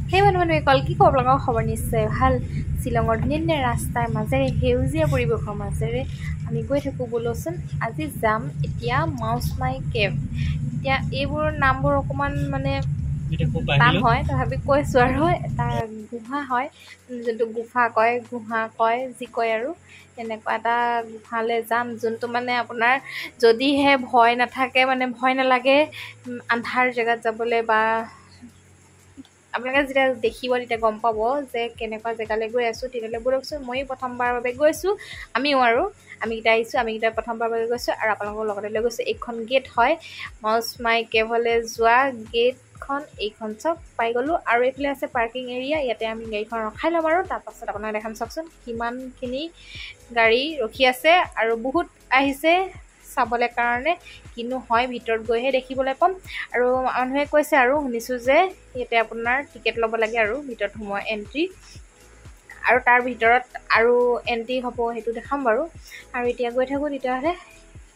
সেই মানুহে কল কি খবৰ লগাও খবৰ নিশ্চয় ভাল শ্বিলঙৰ ধুনীয়া ৰাস্তাৰ মাজেৰে সেউজীয়া পৰিৱেশৰ মাজেৰে আমি গৈ থাকোঁ ব'লচোন আজি যাম এতিয়া মাউচ মাই কেভ এতিয়া এইবোৰ নামবোৰ অকণমান মানে টান হয় তথাপি কৈছোঁ আৰু এটা গুহা হয় যোনটো গুহা কয় যি কয় আৰু তেনেকুৱা এটা গুহালৈ যাম যোনটো মানে আপোনাৰ যদিহে ভয় নাথাকে মানে ভয় নালাগে আন্ধাৰ জেগাত যাবলৈ বা আপোনালোকে যেতিয়া দেখিব তেতিয়া গম পাব যে কেনেকুৱা জেগালৈ গৈ আছোঁ তেতিয়াহ'লে ব'লকচোন ময়ো প্ৰথমবাৰৰ বাবে গৈছোঁ আমিকেইটা আহিছোঁ আমিকেইটা প্ৰথমবাৰৰ বাবে গৈছোঁ আৰু আপোনালোকৰ লগতে লৈ গৈছোঁ এইখন গেট হয় মাউচ মাই কেভলৈ যোৱা গেটখন এইখন চব পাই গ'লোঁ আৰু এইফালে আছে পাৰ্কিং এৰিয়া ইয়াতে আমি গাড়ীখন ৰখাই ল'ম আৰু তাৰপাছত আপোনাক দেখাম চাওকচোন কিমানখিনি গাড়ী ৰখি আছে আৰু বহুত আহিছে চাবলৈ কাৰণে কিন্তু হয় ভিতৰত গৈহে দেখিবলৈ পাম আৰু মানুহে কৈছে আৰু শুনিছোঁ যে ইয়াতে আপোনাৰ টিকেট ল'ব লাগে আৰু ভিতৰত সোমোৱা এণ্ট্ৰি আৰু তাৰ ভিতৰত আৰু এণ্ট্ৰি হ'ব সেইটো দেখাম বাৰু আৰু এতিয়া গৈ থাকোঁ তেতিয়াহ'লে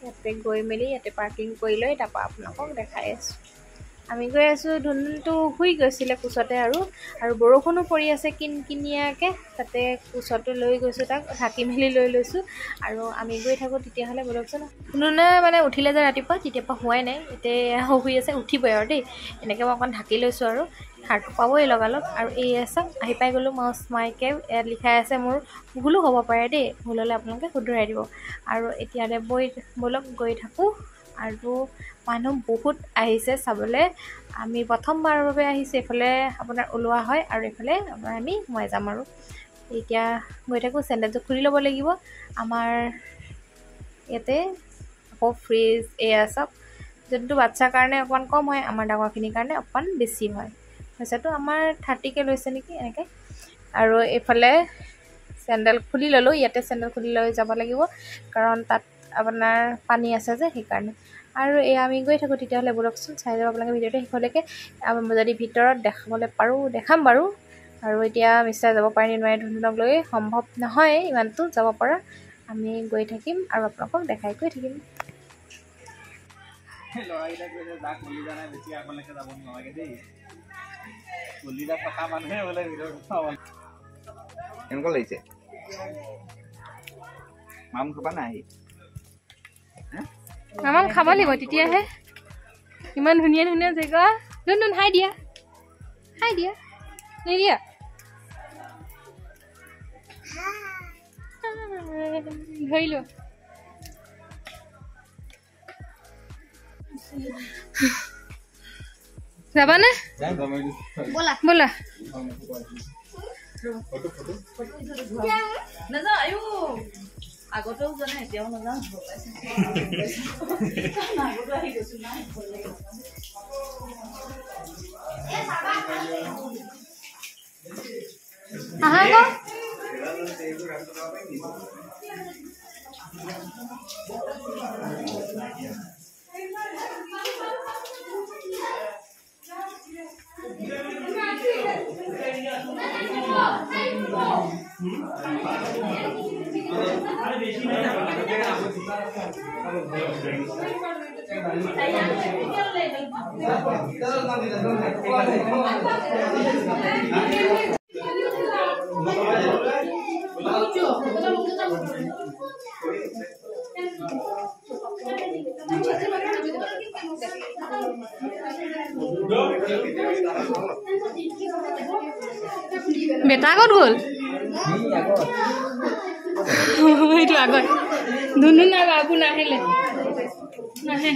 ইয়াতে গৈ মেলি ইয়াতে পাৰ্কিং কৰি লৈ তাৰপৰা আপোনালোকক দেখাই আছোঁ আমি গৈ আছোঁ ধুনুটো শুই গৈছিলে কোচতে আৰু বৰষুণো পৰি আছে কিনকিনীয়াকৈ তাতে কোচটো লৈ গৈছোঁ তাক ঢাকি মেলি লৈ লৈছোঁ আৰু আমি গৈ থাকোঁ তেতিয়াহ'লে ব'লকচোন ধুনুনে মানে উঠিলে যে ৰাতিপুৱা তেতিয়াৰ পৰা হোৱাই নাই এতিয়া শুই আছে উঠিবই আৰু দেই এনেকৈ মই অকণ ঢাকি লৈছোঁ আৰু সাৰটো পাবই লগালগ আৰু এই চাওক আহি পাই গ'লোঁ মাউচ মাই কেভ ইয়াত লিখাই আছে মোৰ ভুলো হ'ব পাৰে দেই ভুল হ'লে আপোনালোকে শুধৰাই দিব আৰু এতিয়ালৈ ব'লক গৈ থাকোঁ আৰু মানুহ বহুত আহিছে চাবলৈ আমি প্ৰথমবাৰৰ বাবে আহিছোঁ এইফালে আপোনাৰ ওলোৱা হয় আৰু এইফালে আপোনাৰ আমি সোমাই যাম আৰু এতিয়া গৈ থাকোঁ চেণ্ডেলযোৰ খুলি ল'ব লাগিব আমাৰ ইয়াতে আকৌ ফ্ৰিজ এয়া চাওক যোনটো বাচ্ছাৰ কাৰণে অকণমান কম হয় আমাৰ ডাঙৰখিনিৰ কাৰণে অকণমান বেছি হয় পইচাটো আমাৰ 30কৈ লৈছে নেকি এনেকৈ আৰু এইফালে চেণ্ডেল খুলি ল'লোঁ ইয়াতে চেণ্ডেল খুলি লৈ যাব লাগিব কাৰণ তাত আপোনাৰ পানী আছে যে সেইকাৰণে আৰু এয়া আমি গৈ থাকোঁ তেতিয়াহ'লে ব'লকচোন চাই যাব আপোনালোকে ভিডিঅ'টো শেষলৈকে যদি ভিতৰত দেখাবলৈ পাৰোঁ দেখাম বাৰু আৰু এতিয়া নিশ্চয় যাব পাৰি নোৱাৰে ধুনুক লৈ সম্ভৱ নহয় ইমানটো যাব পৰা আমি গৈ থাকিম আৰু আপোনালোকক দেখাই গৈ থাকিম ল'ৰাকেইটা কৈছে যাক কলিজা নাই বেছি আগলৈকে যাব নালাগে দেই কলিজা থকা মানুহে বোলে ভিতৰত কেনেকুৱা লাগিছে মাম খাবা নাই মামাম খাব লাগিব তেতিয়াহে ইমান ধুনীয়া ধুনীয়া জেগা ধুন হাই দিয়া নিদিয়া ধৰিলোঁ যাবানে ব'লা আগতেও জানে এতিয়াও নাযাওঁ বেটা ক'ত গ'ল এইটো আগত ধুনু নাই বাবু নাহিলে নাহে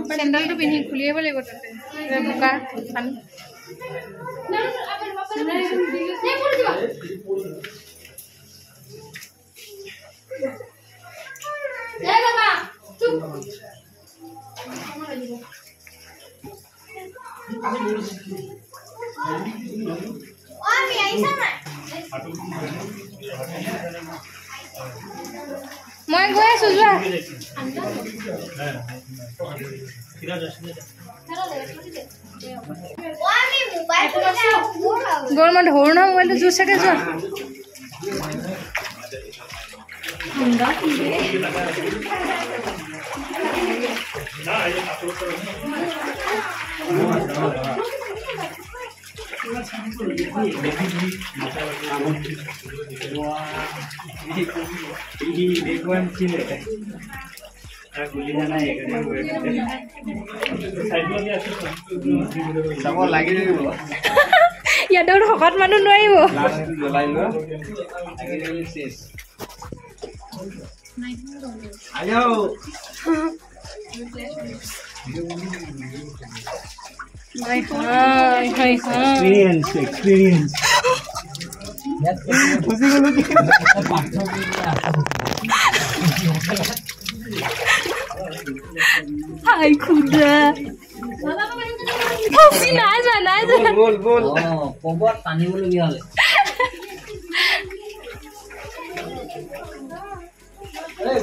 চেণ্ডেলটো পিন্ধি খুলি আহিব লাগিব তাতে বোকা পানী মই গৈ আছো যোৱা গ'ল মই ধৰো ন মোবাইলটো জোৰ চাগে যোৱা ইয়াতে শকত মানুহ নোৱাৰিব experience Ay, kuda. Kasi nasa. Bol. Pobot tani bolu gale.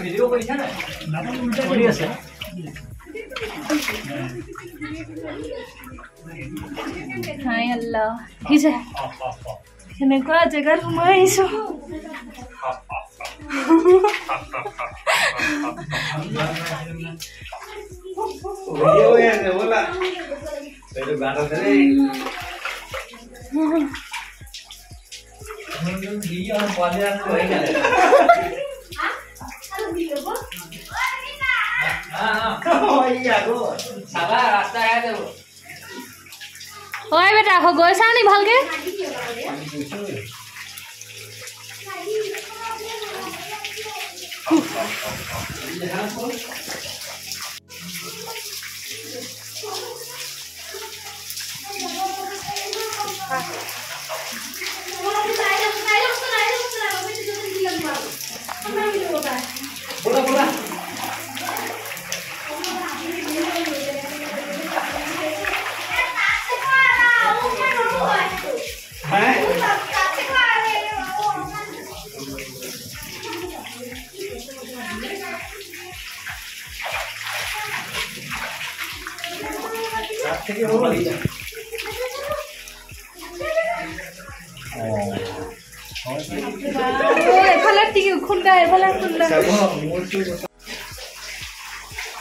Video kaisa na? Kori ase. Hi, Allah. Hisa. Kenapa jaga rumah isu? Video ya, bola. Pero ganas de video boleh aku ini. Oh iya, go. Salah rasta ya tu. Oi beta, ho goisa ni bhalke? Bola.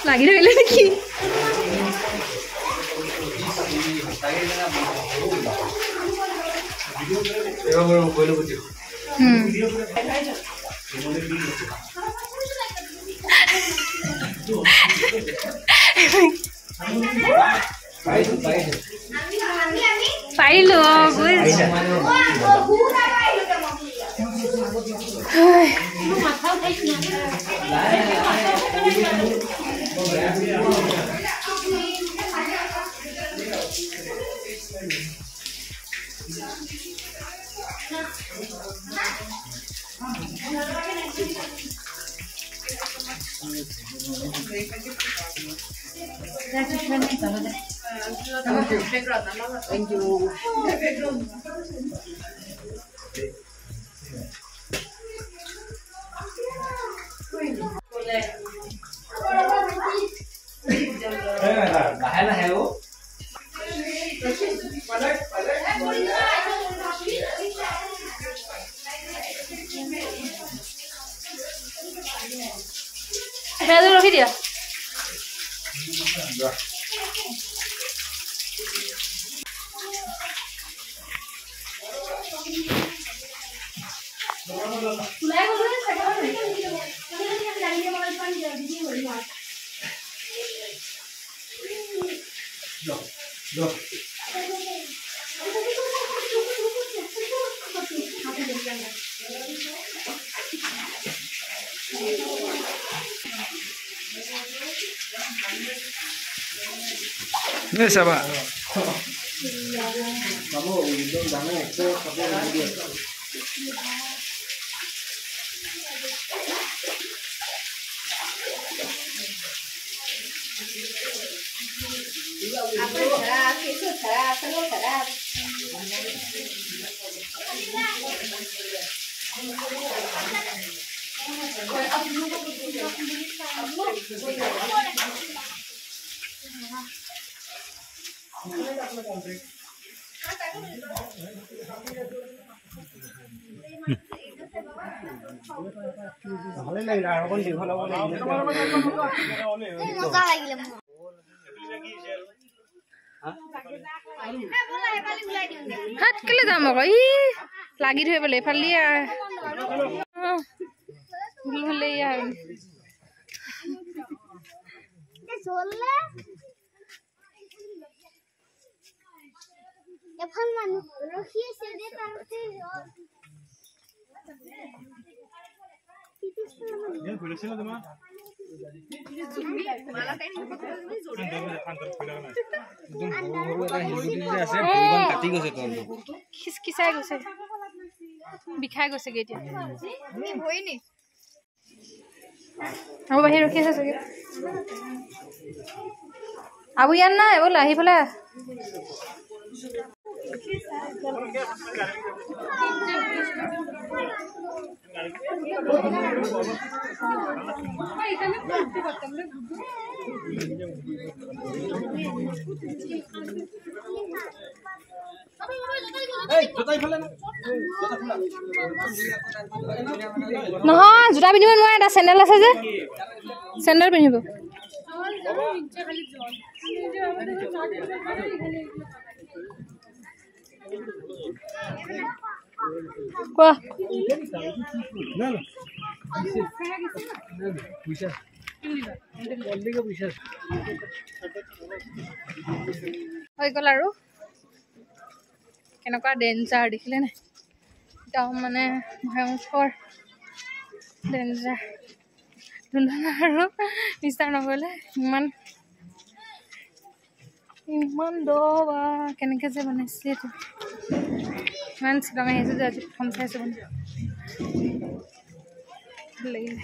Lagi dah lagi. Pailo, Thank you. Lah hello. Hello, rokhi dia. Ini siapa? Kamu ujung jangan ekor pakai video. Apa cara? Itu cara, terus cara. ভালে লাগিলে আৰু অকণ দীঘল হ'ব লাগিলে মজা লাগিলে মোৰ হাত কেলে যাম আকৌ ই লাগি ধৰিবলৈ এইফালে ভুল হ'লে এফাল মানুহ ৰখি আছে দে তাৰতে খিচখিচাই গৈছে বিষাই গৈছেগে এতিয়া আৰু বাহিৰ ৰখি আছে চাগে আবু ইয়াত নাই বোলে আহি পেলাই নহয় জোতা পিন্ধিব নোৱাৰে এটা চেণ্ডেল আছে যে চেণ্ডেল পিন্ধিব কোৱা হৈ গ'ল আৰু কেনেকুৱা ডেঞ্জাৰ দেখিলে নাই একদম মানে ভয়ংকৰ ডেঞ্জাৰ ধুন্দুলা আৰু মিষ্টাৰ নগ'লে ইমান দবা কেনেকৈ যে বনাইছে এইটো ইমান শ্বিলং আহিছোঁ যে আজি প্ৰথম চাইছোঁ মানে ভাল লাগিলে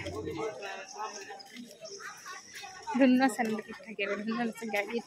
ধুন্দুলা চেণ্ডেল থাকে ধুন্দুলা আছে গাড়ীত